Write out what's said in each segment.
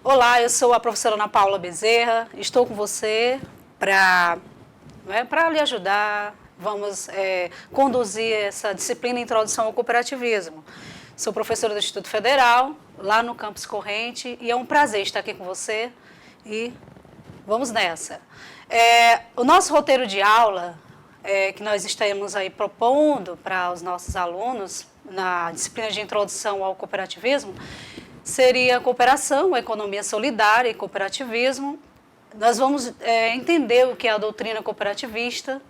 Olá, eu sou a professora Ana Paula Bezerra, estou com você para lhe ajudar. Vamos conduzir essa disciplina Introdução ao Cooperativismo. Sou professora do Instituto Federal, lá no Campus Corrente, e é um prazer estar aqui com você e vamos nessa. O nosso roteiro de aula, que nós estamos aí propondo para os nossos alunos na disciplina de Introdução ao Cooperativismo, seria cooperação, economia solidária e cooperativismo. Nós vamos entender o que é a doutrina cooperativista,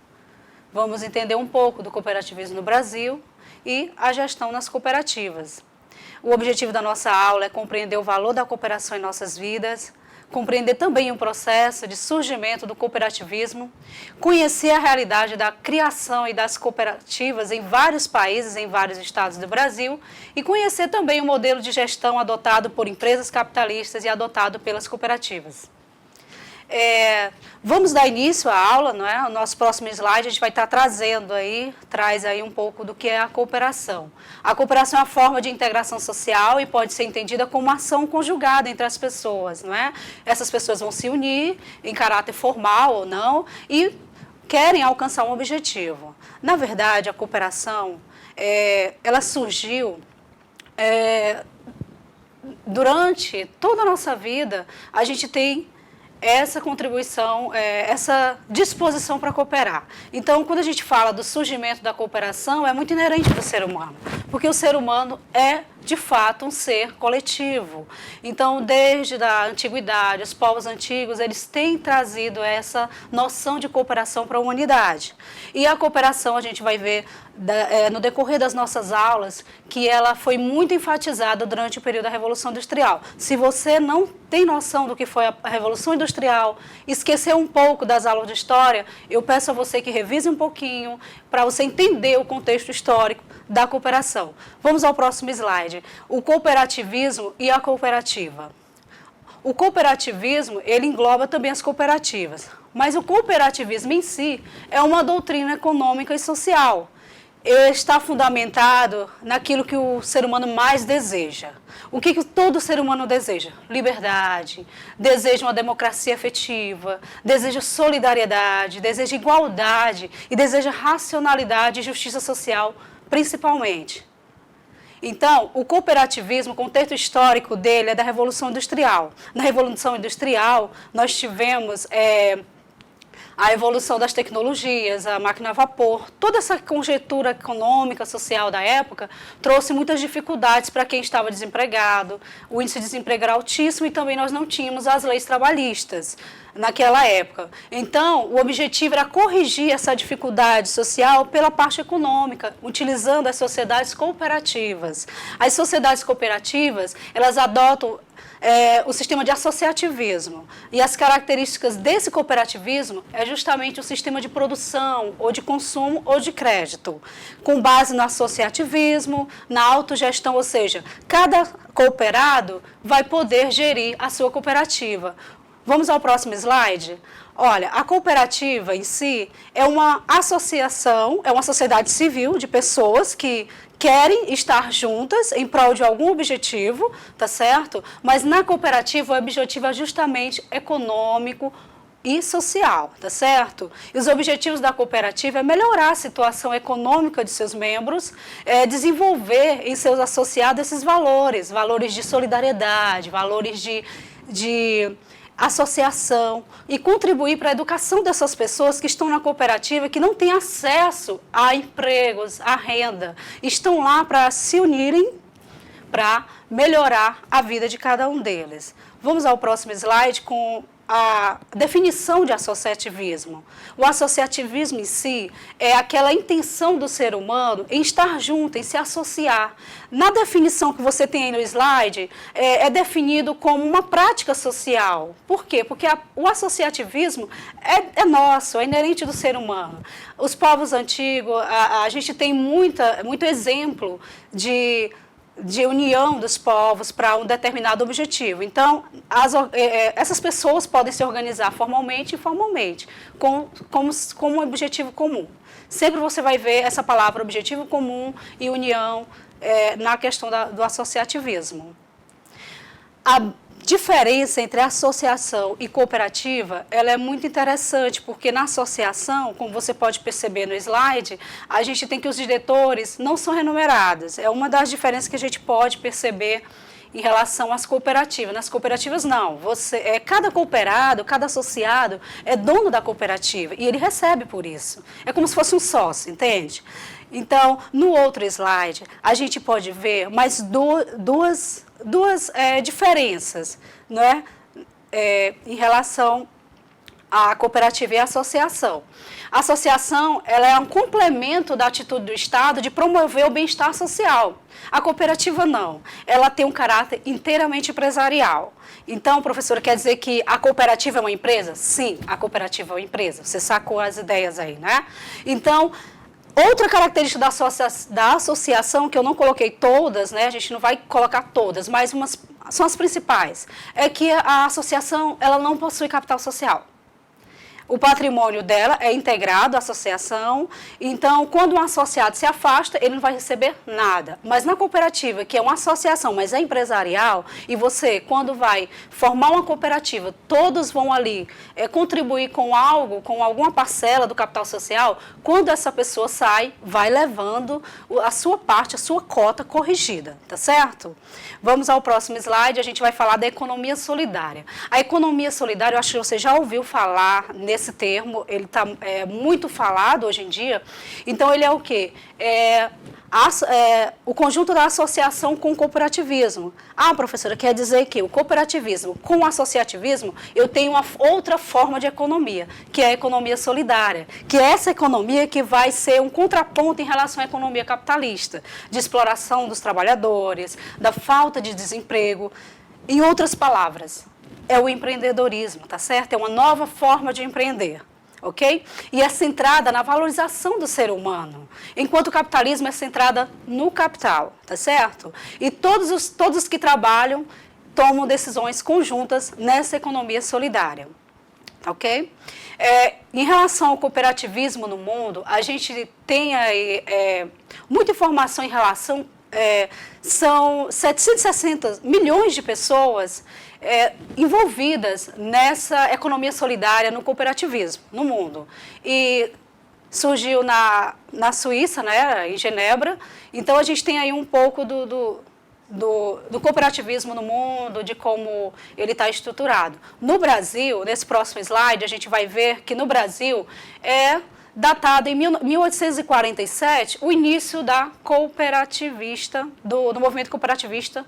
vamos entender um pouco do cooperativismo no Brasil e a gestão nas cooperativas. O objetivo da nossa aula é compreender o valor da cooperação em nossas vidas, compreender também o processo de surgimento do cooperativismo, conhecer a realidade da criação e das cooperativas em vários países, em vários estados do Brasil, e conhecer também o modelo de gestão adotado por empresas capitalistas e adotado pelas cooperativas. Vamos dar início à aula, não é? O nosso próximo slide a gente vai estar traz aí um pouco do que é a cooperação. A cooperação é uma forma de integração social e pode ser entendida como uma ação conjugada entre as pessoas, não é? Essas pessoas vão se unir em caráter formal ou não e querem alcançar um objetivo. Na verdade, a cooperação, ela surgiu durante toda a nossa vida. A gente tem essa contribuição, essa disposição para cooperar. Então, quando a gente fala do surgimento da cooperação, é muito inerente do ser humano, porque o ser humano é, de fato, um ser coletivo. Então, desde a antiguidade, os povos antigos, eles têm trazido essa noção de cooperação para a humanidade. E a cooperação, a gente vai ver no decorrer das nossas aulas, que ela foi muito enfatizada durante o período da Revolução Industrial. Se você não tem noção do que foi a Revolução Industrial, esqueceu um pouco das aulas de história, eu peço a você que revise um pouquinho para você entender o contexto histórico da cooperação. Vamos ao próximo slide. O cooperativismo e a cooperativa. O cooperativismo, ele engloba também as cooperativas, mas o cooperativismo em si é uma doutrina econômica e social. Ele está fundamentado naquilo que o ser humano mais deseja. O que todo ser humano deseja? Liberdade, deseja uma democracia efetiva, deseja solidariedade, deseja igualdade e deseja racionalidade e justiça social, principalmente. Então, o cooperativismo, o contexto histórico dele é da Revolução Industrial. Na Revolução Industrial, nós tivemos a evolução das tecnologias, a máquina a vapor, toda essa conjuntura econômica, social da época, trouxe muitas dificuldades para quem estava desempregado, o índice de desemprego era altíssimo e também nós não tínhamos as leis trabalhistas naquela época. Então, o objetivo era corrigir essa dificuldade social pela parte econômica, utilizando as sociedades cooperativas. As sociedades cooperativas, elas adotam o sistema de associativismo. E as características desse cooperativismo é justamente o sistema de produção, ou de consumo, ou de crédito, com base no associativismo, na autogestão, ou seja, cada cooperado vai poder gerir a sua cooperativa. Vamos ao próximo slide? Olha, a cooperativa em si é uma associação, é uma sociedade civil de pessoas que querem estar juntas em prol de algum objetivo, tá certo? Mas na cooperativa o objetivo é justamente econômico e social, tá certo? E os objetivos da cooperativa é melhorar a situação econômica de seus membros, desenvolver em seus associados esses valores, valores de solidariedade, valores de associação e contribuir para a educação dessas pessoas que estão na cooperativa, que não têm acesso a empregos, a renda, estão lá para se unirem, para melhorar a vida de cada um deles. Vamos ao próximo slide com a definição de associativismo. O associativismo em si é aquela intenção do ser humano em estar junto, em se associar. Na definição que você tem aí no slide, é definido como uma prática social. Por quê? Porque o associativismo é nosso, é inerente do ser humano. Os povos antigos, a gente tem muito exemplo de união dos povos para um determinado objetivo. Então, essas pessoas podem se organizar formalmente e informalmente, com um objetivo comum. Sempre você vai ver essa palavra objetivo comum e união na questão do associativismo. diferença entre associação e cooperativa, ela é muito interessante, porque na associação, como você pode perceber no slide, a gente tem que os diretores não são remunerados. É uma das diferenças que a gente pode perceber em relação às cooperativas. Nas cooperativas, não. Cada cooperado, cada associado é dono da cooperativa e ele recebe por isso. É como se fosse um sócio, entende? Então, no outro slide, a gente pode ver mais duas diferenças, não é? Em relação à cooperativa e à associação. A associação, ela é um complemento da atitude do Estado de promover o bem-estar social. A cooperativa não, ela tem um caráter inteiramente empresarial. Então, professora, quer dizer que a cooperativa é uma empresa? Sim, a cooperativa é uma empresa. Você sacou as ideias aí, né? Então, outra característica da associação, que eu não coloquei todas, né? A gente não vai colocar todas, mas são as principais, é que a associação, ela não possui capital social. O patrimônio dela é integrado à associação, então, quando um associado se afasta, ele não vai receber nada. Mas na cooperativa, que é uma associação, mas é empresarial, e você, quando vai formar uma cooperativa, todos vão ali contribuir com algo, com alguma parcela do capital social, quando essa pessoa sai, vai levando a sua parte, a sua cota corrigida, tá certo? Vamos ao próximo slide, a gente vai falar da economia solidária. A economia solidária, eu acho que você já ouviu falar nesse termo, ele está muito falado hoje em dia. Então, ele é o quê? O conjunto da associação com o cooperativismo. Ah, professora, quer dizer que o cooperativismo com o associativismo, eu tenho uma outra forma de economia, que é a economia solidária, que é essa economia que vai ser um contraponto em relação à economia capitalista, de exploração dos trabalhadores, da falta de desemprego. Em outras palavras, é o empreendedorismo, tá certo? É uma nova forma de empreender. Ok? E é centrada na valorização do ser humano, enquanto o capitalismo é centrada no capital, tá certo? E todos os que trabalham tomam decisões conjuntas nessa economia solidária, ok? Em relação ao cooperativismo no mundo, a gente tem aí muita informação em relação, são 760 milhões de pessoas envolvidas nessa economia solidária, no cooperativismo, no mundo. E surgiu na Suíça, né, em Genebra. Então, a gente tem aí um pouco do cooperativismo no mundo, de como ele está estruturado. No Brasil, nesse próximo slide, a gente vai ver que no Brasil datado em 1847, o início da cooperativista, do movimento cooperativista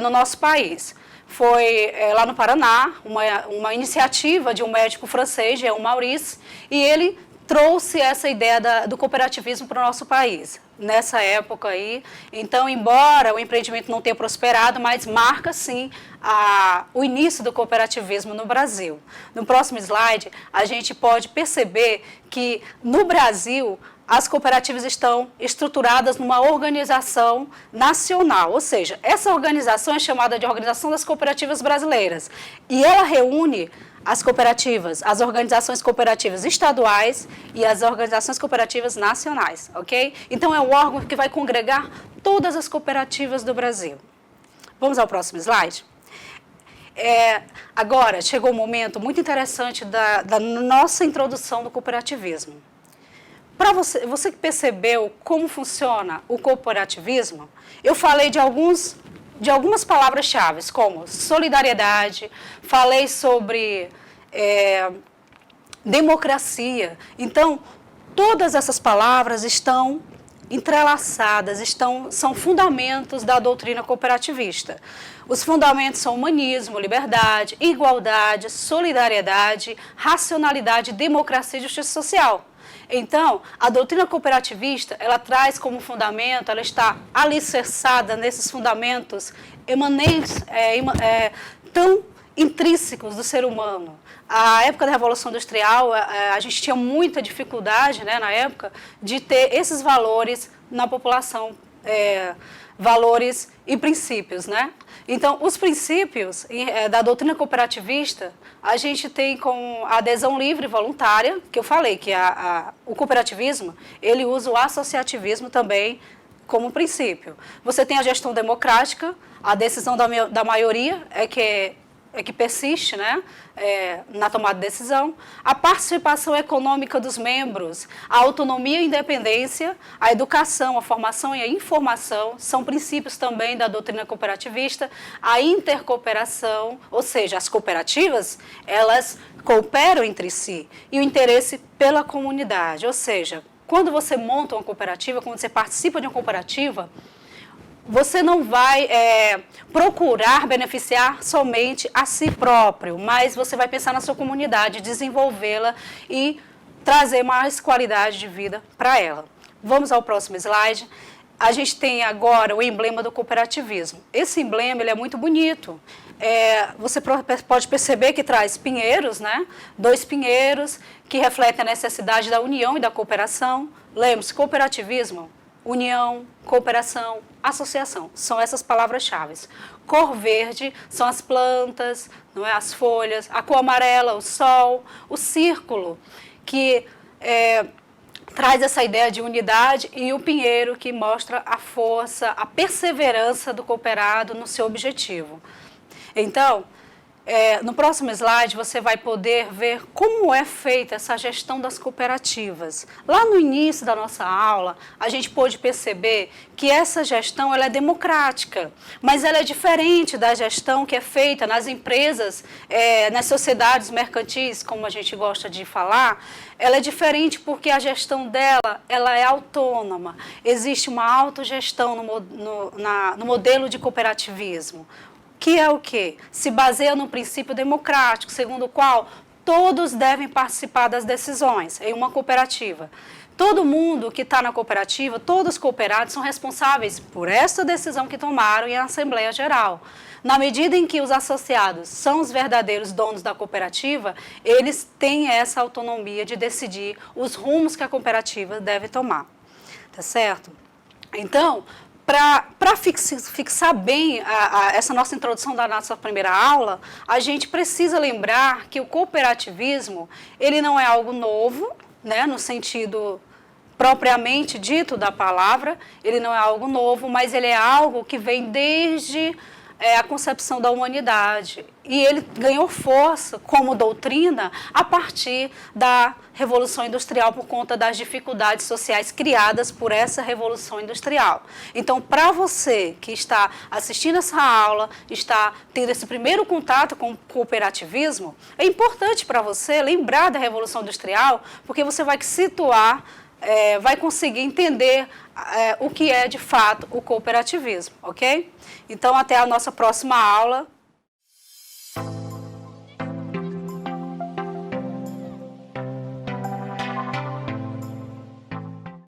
no nosso país. Foi lá no Paraná, uma iniciativa de um médico francês, Jean Maurice, e ele trouxe essa ideia do cooperativismo para o nosso país, nessa época aí. Então, embora o empreendimento não tenha prosperado, mas marca, sim, o início do cooperativismo no Brasil. No próximo slide, a gente pode perceber que, no Brasil, as cooperativas estão estruturadas numa organização nacional, ou seja, essa organização é chamada de Organização das Cooperativas Brasileiras, e ela reúne as cooperativas, as organizações cooperativas estaduais e as organizações cooperativas nacionais, ok? Então, é um órgão que vai congregar todas as cooperativas do Brasil. Vamos ao próximo slide? Agora, chegou um momento muito interessante da nossa introdução do cooperativismo. Para você que percebeu como funciona o cooperativismo, eu falei de algumas palavras-chave, como solidariedade, falei sobre democracia. Então, todas essas palavras estão entrelaçadas, são fundamentos da doutrina cooperativista. Os fundamentos são humanismo, liberdade, igualdade, solidariedade, racionalidade, democracia e justiça social. Então, a doutrina cooperativista, ela traz como fundamento, ela está alicerçada nesses fundamentos emanentes, tão intrínsecos do ser humano. A época da Revolução Industrial, a gente tinha muita dificuldade, né, na época, de ter esses valores na população, valores e princípios, né? Então, os princípios da doutrina cooperativista, a gente tem com a adesão livre e voluntária, que eu falei que o cooperativismo, ele usa o associativismo também como princípio. Você tem a gestão democrática, a decisão da maioria é que persiste, né, na tomada de decisão, a participação econômica dos membros, a autonomia e independência, a educação, a formação e a informação são princípios também da doutrina cooperativista, a intercooperação, ou seja, as cooperativas, elas cooperam entre si, e o interesse pela comunidade, ou seja, quando você monta uma cooperativa, quando você participa de uma cooperativa, você não vai procurar beneficiar somente a si próprio, mas você vai pensar na sua comunidade, desenvolvê-la e trazer mais qualidade de vida para ela. Vamos ao próximo slide. A gente tem agora o emblema do cooperativismo. Esse emblema ele é muito bonito. Você pode perceber que traz pinheiros, né? 2 pinheiros que refletem a necessidade da união e da cooperação. Lembre-se, cooperativismo, união, cooperação, associação, são essas palavras-chave. Cor verde são as plantas, não é? As folhas, a cor amarela, o sol, o círculo, que traz essa ideia de unidade, e o pinheiro, que mostra a força, a perseverança do cooperado no seu objetivo. Então, no próximo slide você vai poder ver como é feita essa gestão das cooperativas. Lá no início da nossa aula, a gente pôde perceber que essa gestão ela é democrática, mas ela é diferente da gestão que é feita nas empresas, nas sociedades mercantis, como a gente gosta de falar. Ela é diferente porque a gestão dela ela é autônoma. Existe uma autogestão no modelo de cooperativismo. Que é o quê? Se baseia no princípio democrático, segundo o qual todos devem participar das decisões em uma cooperativa. Todo mundo que está na cooperativa, todos os cooperados são responsáveis por essa decisão que tomaram em Assembleia Geral. Na medida em que os associados são os verdadeiros donos da cooperativa, eles têm essa autonomia de decidir os rumos que a cooperativa deve tomar. Tá certo? Então, para fixar bem essa nossa introdução da nossa primeira aula, a gente precisa lembrar que o cooperativismo ele não é algo novo, né, no sentido propriamente dito da palavra, ele não é algo novo, mas ele é algo que vem desde a concepção da humanidade. E ele ganhou força como doutrina a partir da Revolução Industrial por conta das dificuldades sociais criadas por essa Revolução Industrial. Então, para você que está assistindo essa aula, está tendo esse primeiro contato com o cooperativismo, é importante para você lembrar da Revolução Industrial, porque você vai se situar, vai conseguir entender o que é de fato o cooperativismo, ok? Então, até a nossa próxima aula.